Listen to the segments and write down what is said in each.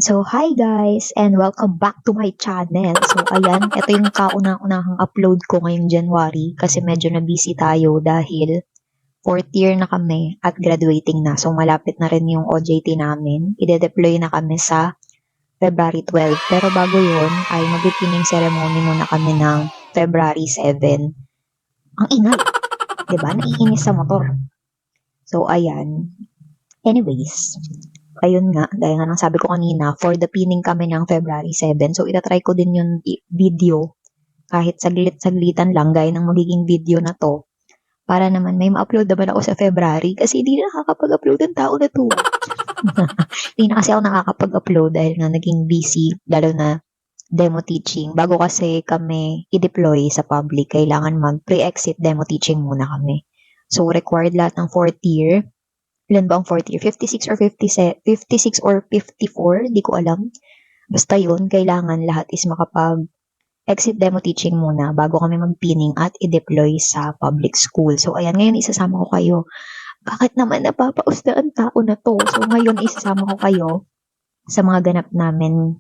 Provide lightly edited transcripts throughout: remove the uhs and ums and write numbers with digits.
So, hi guys and welcome back to my channel. So, ayan, ito yung kauna-unahang upload ko ngayong January kasi medyo na-busy tayo dahil fourth year na kami at graduating na. So, malapit na rin yung OJT namin. Ide-deploy na kami sa February 12. Pero bago yun, ay mag-pinning ceremony muna kami ng February 7. Ang ingay, 'di ba? Naiinis sa motor. So, ayan. Anyways, ayun nga, dahil nga nang sabi ko kanina, for the pinning kami ng February 7. So, itatry ko din yung video kahit saglit-saglitan lang gaya ng magiging video na to para naman may ma-upload naman ako sa February kasi hindi na nakakapag-upload ang tao na to. Hindi na kasi ako nakakapag-upload dahil nga naging busy, lalo na demo teaching. Bago kasi kami i-deploy sa public, kailangan mag-pre-exit demo teaching muna kami. So, required lahat ng fourth year. Ilan ba ang fourth year? 56 or 57, 56 or 54? Di ko alam. Basta yun, kailangan lahat is makapag-exit demo teaching muna bago kami mag-pinning at i-deploy sa public school. So, ayan, ngayon isasama ko kayo. Bakit naman napapausda ang tao na to? So, ngayon isasama ko kayo sa mga ganap namin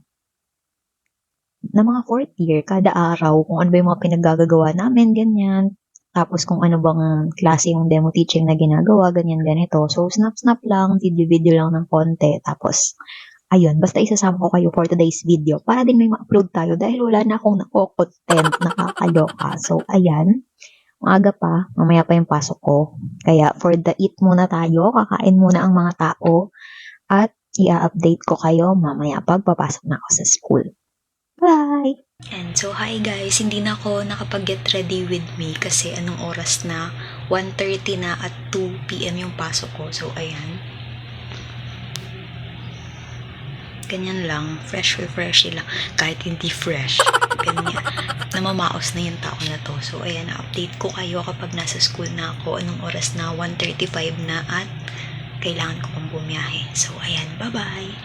na mga fourth year, kada araw, kung ano ba yung mga pinaggagawa namin, ganyan. Tapos kung ano bang klase yung demo teaching na ginagawa, ganyan, ganito. So, snap-snap lang, video-video lang ng konti. Tapos, ayun, basta isasama ko kayo for today's video para din may ma-upload tayo dahil wala na akong nako-content, nakakaloka. So, ayan, maaga pa, mamaya pa yung pasok ko. Kaya, for the eat muna tayo, kakain muna ang mga tao, at i-update ko kayo mamaya pag papasok na ako sa school. Bye! And so, hi guys, hindi na ako nakapag-get ready with me kasi anong oras na, 1:30 na at 2 PM yung pasok ko. So, ayan. Ganyan lang, fresh lang, kahit hindi fresh. Ganyan, namamaos na yung tao na to. So, ayan, update ko kayo kapag nasa school na ako, anong oras na, 1:35 na at kailangan ko pang bumiyahe. So, ayan, bye-bye!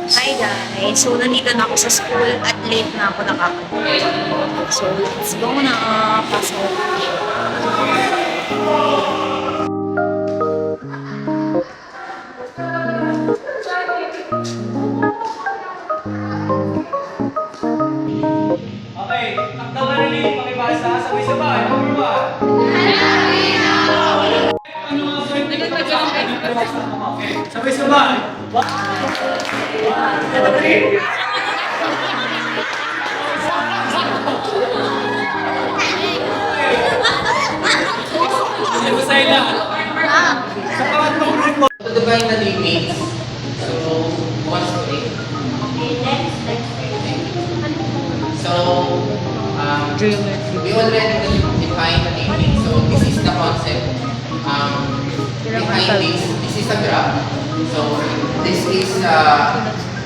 Hi guys! So, nandito na ako sa school at late na ako nakakapagod. So, let's go na! Pasok! Okay, takdaw na rin yung pakibasa. Sabay-sabay. Number 1. Ano nga sir? Okay, sabay-sabay. 1, 2, 3. Sabay lang. Sa pangatlong group mo. To divine the limits. So, what's the name? So, we already defined the limit. So, this is the concept behind this. This is a graph. So, this is,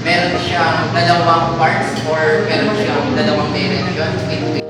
meron siyang dalawang parts or meron siyang dalawang direction.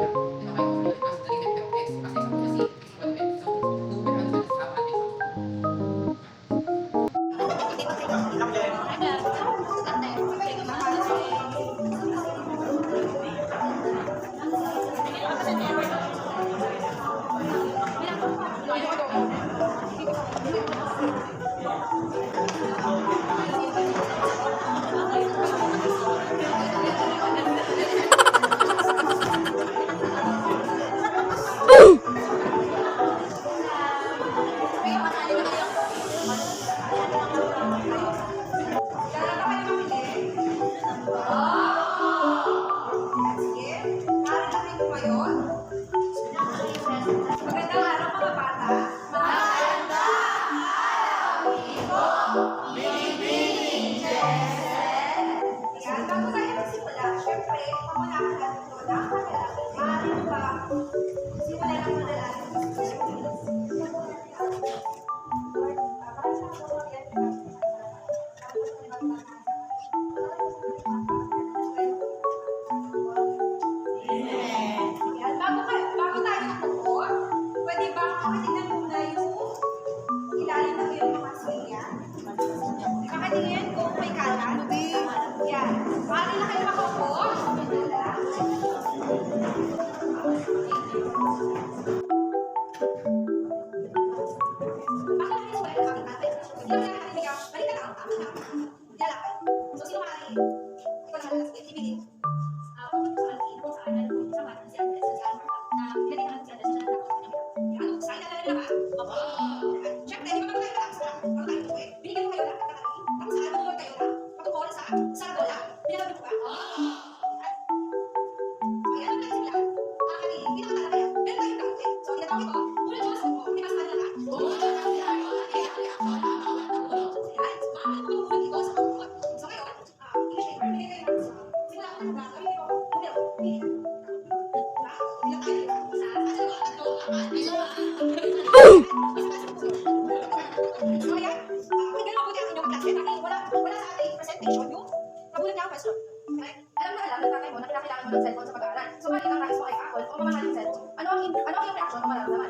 yung reaction mo naman?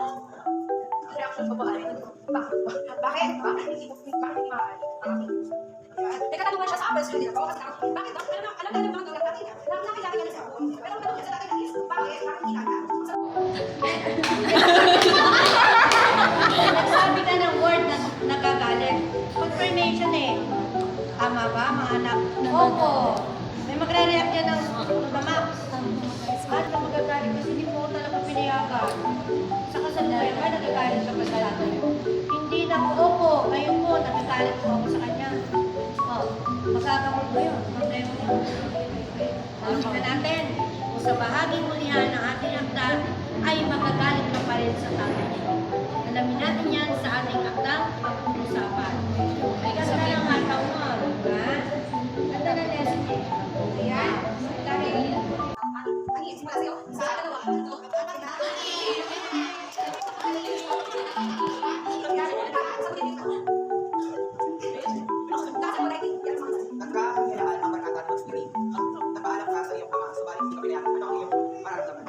Reaction mo ba? Bakit? Bakit hindi maaari? Nagkatanungan siya sa abas ko nila. Bakit? Alam na naman gawin natin. Nakilala ka na sa ako. Pero ang tanong sa natin is, bakit? Bakit hindi kaya? Nagsabi ka ng word na nagagalit. Confirmation eh. Tama ba, mga anak? Opo. May magre-react yan ng max. At na magagalit kasi hindi mo talaga pinayagan. Sa kasalukuyan ka, nagagalit ka ba sa lahat? Hindi na po. Opo, ngayon po, nagagalit po ako sa kanya. Oh, magagamot mo yun. Problema mo. Pakinggan natin. Kung sa bahaging mulihan ng ating akda ay magagalit ka pa rin sa tatay. Alamin natin yan sa ating akdang pag-uusapan. May ganda ng mataw mo, ha? Ganda ng lesson eh. Ayan. Dahil, Simula sa'yo, sa dalawa. Nagkakailangan ang barkada ng spirit. Napaalam ka sa iyong ama, subalit hindi ka pinayagan. Ano ang iyong mararamdaman?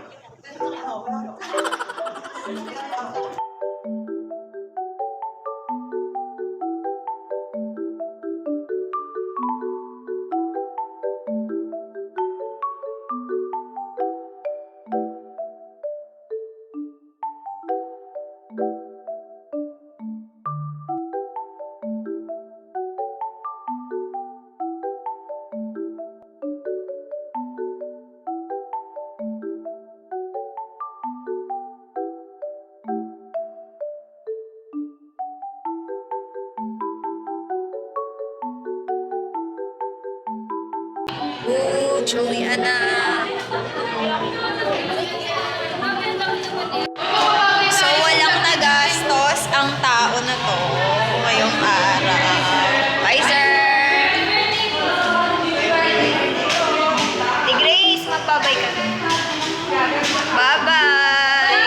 Juliana. So, walang nagastos ang tao na to ngayong araw. Bye, sir! Di Grace, magbabay ka. Bye-bye!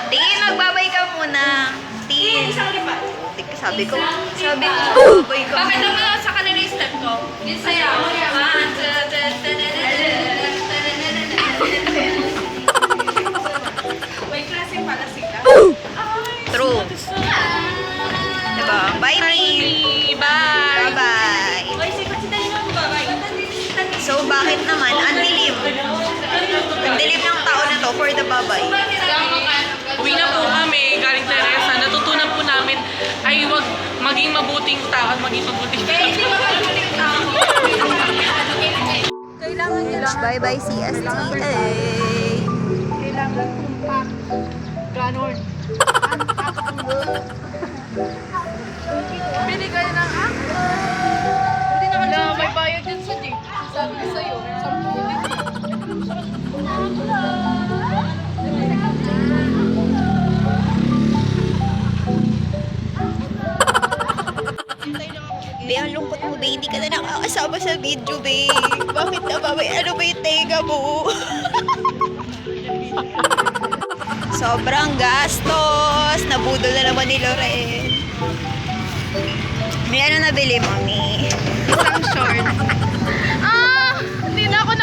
Tin, magbabay ka muna. Tin. Sabi ko, magbabay ka bakit muna. naman sa kanila yung step ko? Yung sayaw. May klase pala sila. True. Diba? Bye, Tin. Bye! Bye-bye. Oy, si Dali na magbabay. So, bakit naman? Ang dilim. Ang dilim ng tao na to for the babay. Uwi na po kami, galing Teresa. Natutunan po namin ay wag maging mabuting tao at maging mabuting tao. Bye-bye, CSTA. Kailangan compact. Ganon. Bili kayo ng Hindi naman may bayad din sa jeep. Sabi ko sa'yo, 10 Be, ang lungkot mo, be. Hindi ka na nakakasama sa video, be. Bakit na ba, be? Ano ba yung tega mo? Sobrang gastos. Nabudol na naman ni Loren. May ano nabili, mami? Isang short. Hindi na ako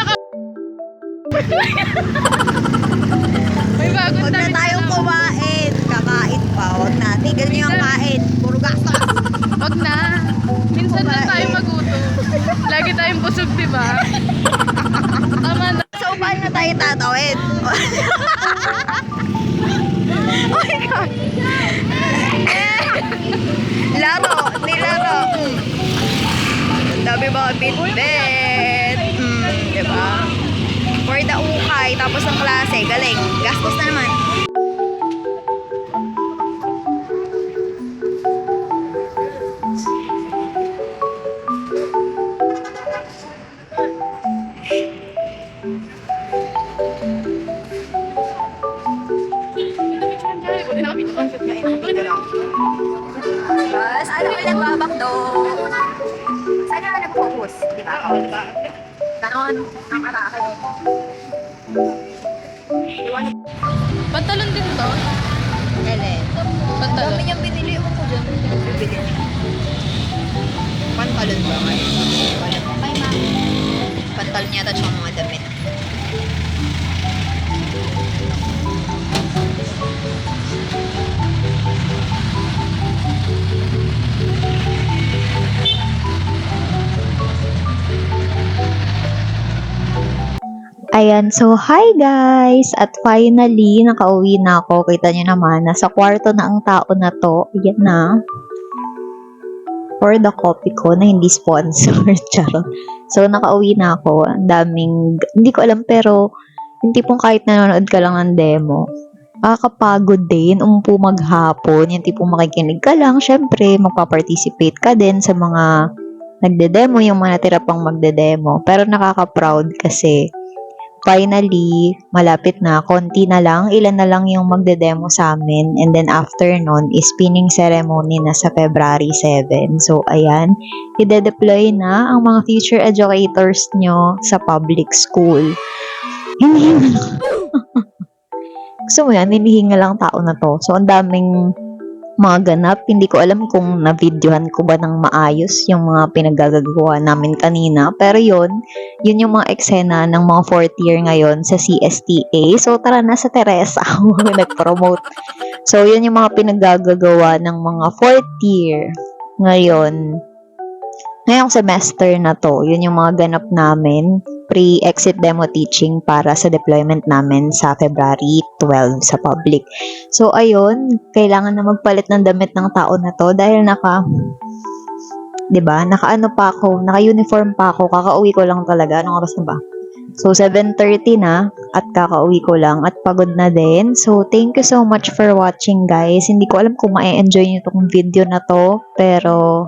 May bagong Huwag na tayong kumain. Kakain pa. Huwag na. Tigil niyo yung kain. Puro gastos. Wag na. Minsan lang tayo magutom. Lagi tayong busog, di ba? Tama na. So, paano na tayo tatawid? Oh my God! Laro! Nilaro! Ang dami mga bit-bit! Diba? For the ukay, tapos ng klase, galing. Gastos na naman. Bas, ano ka nagbabakdo? Saan ka nag-focus? Di ba? Oo, di ba? Ganon, ang atake. Pantalon din to. Ellen. Pantalon. Dami niyang binili ako ko dyan. Bibili. Pantalon ba ngayon? Kay ma'am. Pantalon yata siyang mga damit. Ayan, so hi guys! At finally, nakauwi na ako. Kita nyo naman, nasa kwarto na ang tao na to. Ayan na. For the coffee ko na hindi sponsored. Charot. So, nakauwi na ako. Ang daming, hindi ko alam pero, yung tipong kahit nanonood ka lang ng demo, kakapagod din, umupo maghapon, yung tipong makikinig ka lang, syempre, magpa-participate ka din sa mga nagde-demo, yung mga natira pang magde-demo. Pero nakaka-proud kasi, finally, malapit na, konti na lang, ilan na lang yung magde-demo sa amin, and then after nun, is pinning ceremony na sa February 7. So, ayan, ide-deploy na ang mga future educators nyo sa public school. Hinihinga lang. Gusto mo yan, hinihinga lang tao na to. So, ang daming mga ganap. Hindi ko alam kung na-videohan ko ba ng maayos yung mga pinagagagawa namin kanina. Pero yun yung mga eksena ng mga 4th year ngayon sa CSTA. So, tara na sa Teresa. Nag-promote. So, yun yung mga pinagagagawa ng mga 4th year ngayon. Ngayong semester na to, yun yung mga ganap namin, pre-exit demo teaching para sa deployment namin sa February 12 sa public. So, ayun, kailangan na magpalit ng damit ng tao na to dahil naka-ano pa ako, naka-uniform pa ako, kakauwi ko lang talaga. Anong oras na ba? So, 7:30 na at kakauwi ko lang at pagod na din. So, thank you so much for watching guys. Hindi ko alam kung ma-enjoy nyo itong video na to, pero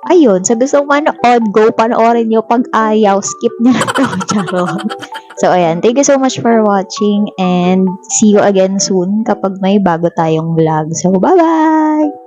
ayun, sa gusto manood, go panoorin nyo. Pag ayaw, skip nyo na to. Charot. So, ayan. Thank you so much for watching and see you again soon kapag may bago tayong vlog. So, bye-bye!